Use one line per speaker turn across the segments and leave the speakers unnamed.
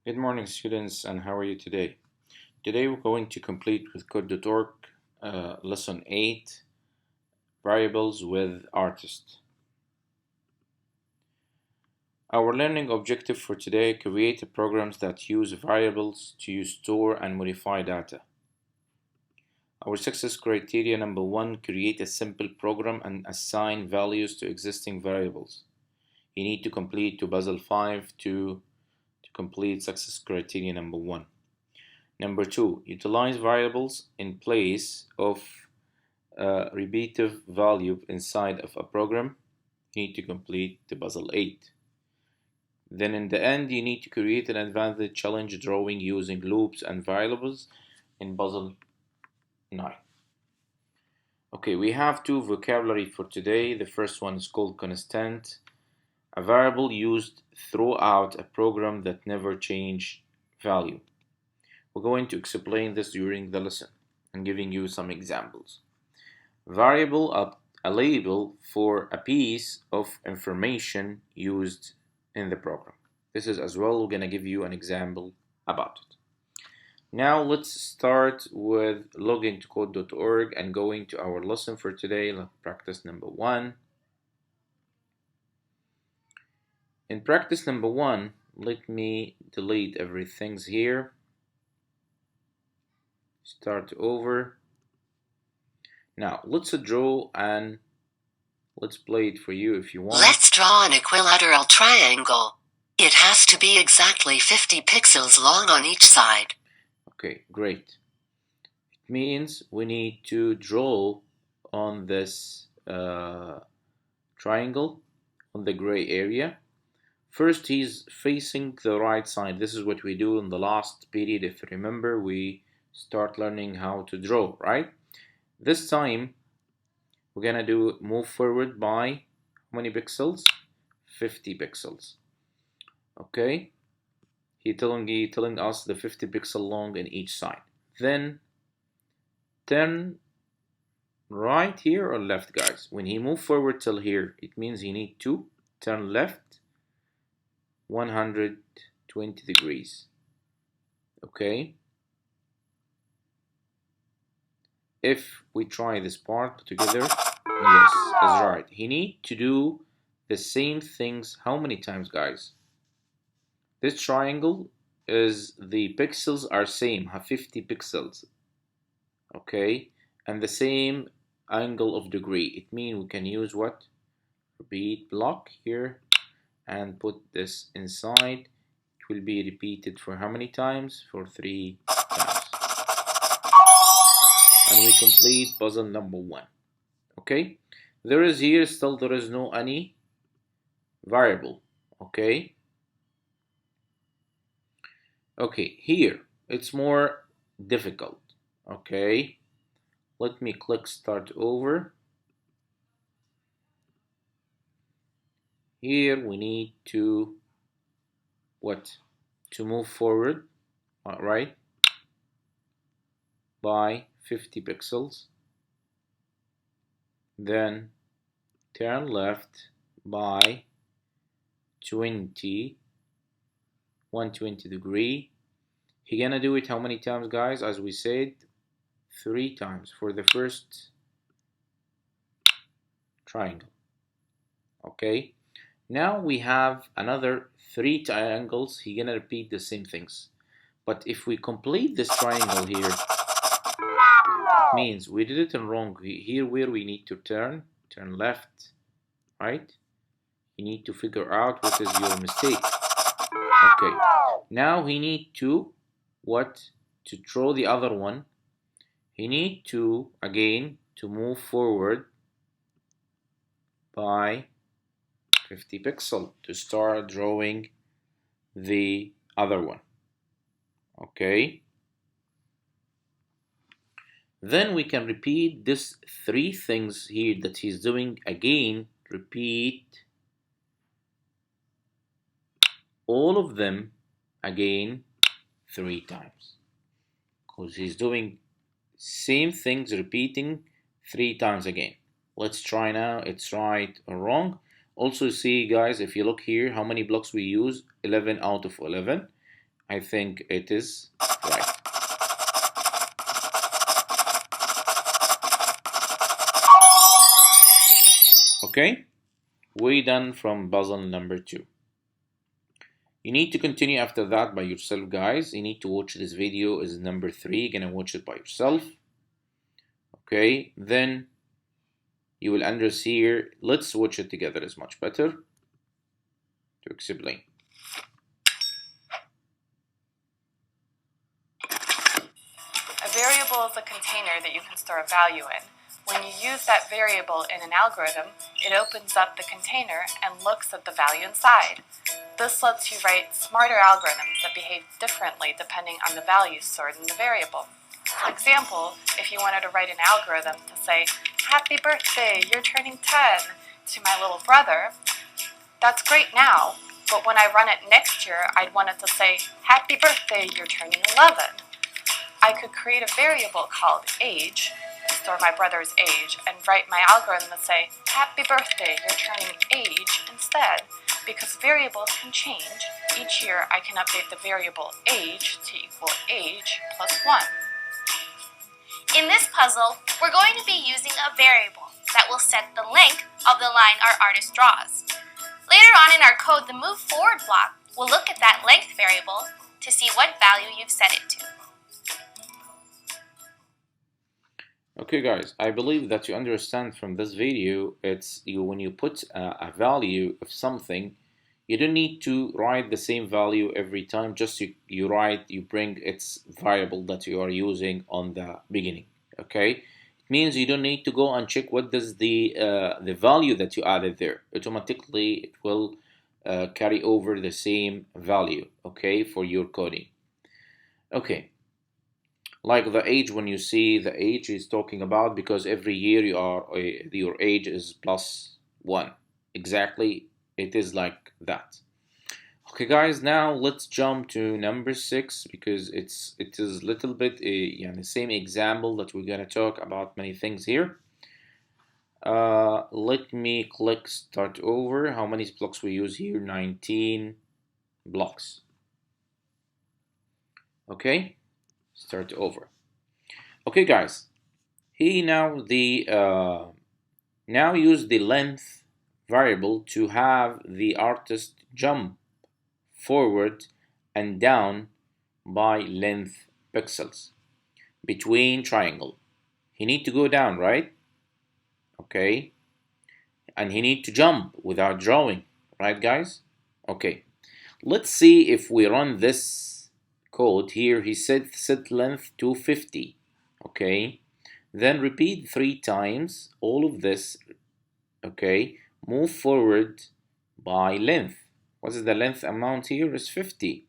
Good morning, students, and how are you today? Today we're going to complete with code.org lesson 8 variables with artist. Our learning objective for today: create programs that use variables to store and modify data. Our success criteria: number 1, create a simple program and assign values to existing variables. You need to complete to puzzle 5 to complete success criteria number 1. Number 2, utilize variables in place of a repeative value inside of a program. You need to complete the puzzle 8. Then in the end, you need to create an advanced challenge drawing using loops and variables in puzzle 9. Okay, we have two vocabulary for today. The first one is called constant, a variable used throughout a program that never change value. We're going to explain this during the lesson and giving you some examples. Variable, a label for a piece of information used in the program. This is as well, we're going to give you an example about it. Now let's start with logging to code.org and going to our lesson for today, practice number 1. In practice number 1, let me delete everything here. Start over. Now let's draw and let's play it for you if you want.
Let's draw an equilateral triangle. It has to be exactly 50 pixels long on each side.
Okay, great. It means we need to draw on this triangle on the gray area. First, he's facing the right side. This is what we do in the last period. If you remember, we start learning how to draw, right? This time, we're gonna do move forward by how many pixels? 50 pixels. Okay, he's telling us the 50 pixel long in each side. Then turn right here or left, guys. When he move forward till here, it means he need to turn left 120 degrees. Okay, if we try this part together, yes, is right. He need to do the same things how many times, guys? This triangle is the pixels are same, have 50 pixels. Okay, and the same angle of degree. It means we can use what? Repeat block here and put this inside. It will be repeated for how many times? For 3 times. And we complete puzzle number 1. Okay, there is here still there is no any variable. Okay, here it's more difficult. Okay, let me click start over. Here we need to to move forward, right, by 50 pixels, then turn left by 120 degree. He gonna do it how many times, guys? As we said, 3 times for the first triangle. Okay, now we have another 3 triangles. He gonna repeat the same things, but if we complete this triangle here, means we did it wrong here, where we need to turn left, right? You need to figure out what is your mistake. Okay, now he need to to draw the other one. He need to again to move forward by 50 pixel to start drawing the other one. Okay, then we can repeat this 3 things here that he's doing again. Repeat all of them again 3 times, because he's doing same things repeating 3 times again. Let's try now, it's right or wrong. Also see guys, if you look here how many blocks we use, 11 out of 11. I think it is right. Okay, we done from puzzle number 2. You need to continue after that by yourself guys. You need to watch this video is number 3. You're gonna watch it by yourself. Okay, then you will understand here. Let's watch it together, is much better to explain.
A variable is a container that you can store a value in. When you use that variable in an algorithm, it opens up the container and looks at the value inside. This lets you write smarter algorithms that behave differently depending on the values stored in the variable. For example, if you wanted to write an algorithm to say, "Happy birthday, you're turning 10," to my little brother, that's great now, but when I run it next year, I'd want it to say, "Happy birthday, you're turning 11." I could create a variable called age, to store my brother's age, and write my algorithm to say, "Happy birthday, you're turning age" instead. Because variables can change, each year I can update the variable age to equal age plus 1.
In this puzzle, we're going to be using a variable that will set the length of the line our artist draws. Later on in our code, the move forward block will look at that length variable to see what value you've set it to.
Okay guys, I believe that you understand from this video, when you put a value of something, you don't need to write the same value every time, just you bring its variable that you are using on the beginning. Okay, it means you don't need to go and check what does the value that you added there. Automatically it will carry over the same value, okay, for your coding. Okay, like the age, when you see the age is talking about, because every year your age is plus 1. Exactly, it is like that. Okay guys, now let's jump to number 6, because it is little bit the same example that we're gonna talk about many things here. Let me click start over. How many blocks we use here? 19 blocks. Okay, start over. Okay guys, he now use the length variable to have the artist jump forward and down by length pixels between triangle. He need to go down, right? Okay, and he need to jump without drawing, right guys? Okay, let's see if we run this code here. He said set length to 50. Okay, then repeat 3 times all of this. Okay, move forward by length. What is the length amount here? Is 50.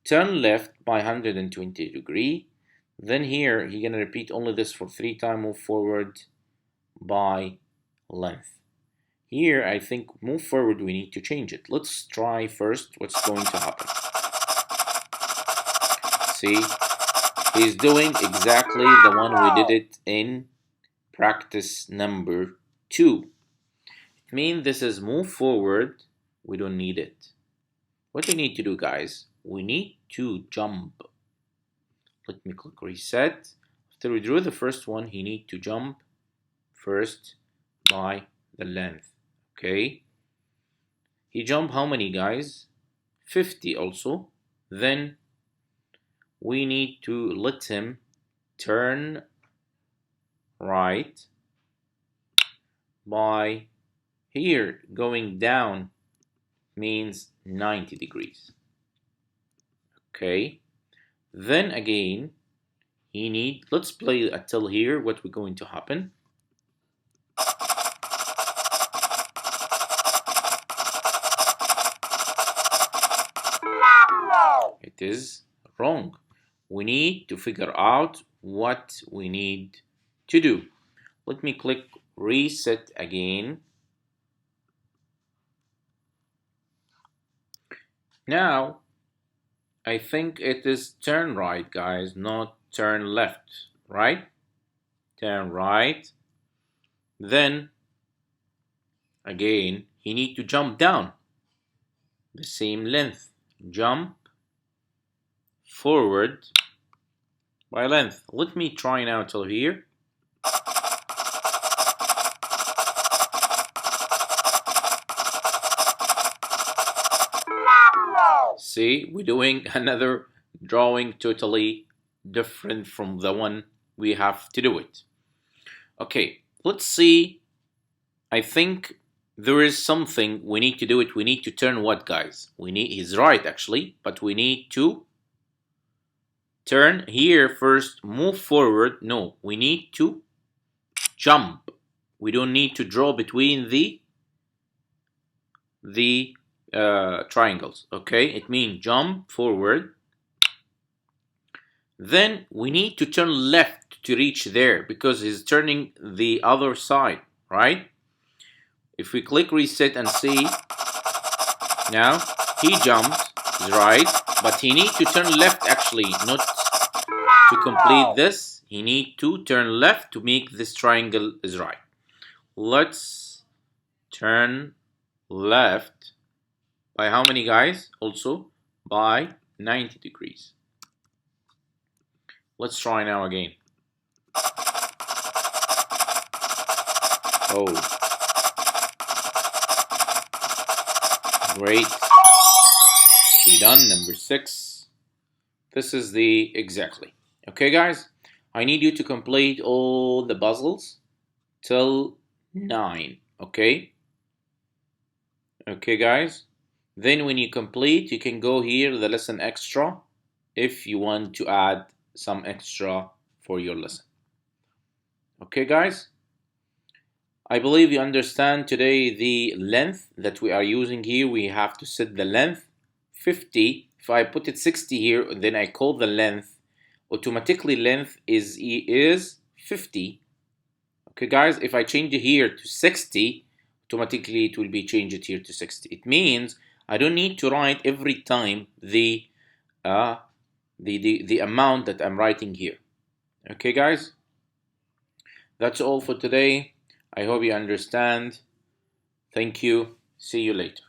Turn left by 120 degree. Then here you're gonna repeat only this for 3 times. Move forward by length. Here I think move forward we need to change it. Let's try first what's going to happen. See, he's doing exactly the one we did it in practice number 2. It means this is move forward. We don't need it. What we need to do, guys, we need to jump. Let me click reset. After we drew the first one, he need to jump first by the length. Okay, he jumped how many, guys? 50 also. Then we need to let him turn right by here. Going down means 90 degrees. Okay, then again he need, let's play until here what we're going to happen. It is wrong. We need to figure out what we need to do. Let me click reset again. Now I think it is turn right, guys, not turn left, right? Turn right. Then again he need to jump down the same length. Jump forward by length. Let me try now till here. See, we're doing another drawing totally different from the one we have to do it. Okay, let's see. I think there is something we need to do it. We need to turn what, guys? He's right actually, but we need to turn here first, move forward. No, we need to jump. We don't need to draw between the triangles. Okay, it means jump forward. Then we need to turn left to reach there because he's turning the other side, right? If we click reset and see, now he jumped, is right, but he needs to turn left actually, not to complete this. He needs to turn left to make this triangle is right. Let's turn left by how many, guys? Also by 90 degrees. Let's try now again. Oh, great. We're done. Number 6. This is the exactly. Okay, guys, I need you to complete all the puzzles till 9. Okay, guys. Then when you complete, you can go here the lesson extra if you want to add some extra for your lesson. Okay, guys, I believe you understand today the length that we are using here. We have to set the length 50. If I put it 60 here, then I call the length, automatically length is 50. Okay, guys, if I change it here to 60, automatically it will be changed here to 60. It means I don't need to write every time the amount that I'm writing here. Okay, guys, that's all for today. I hope you understand. Thank you. See you later.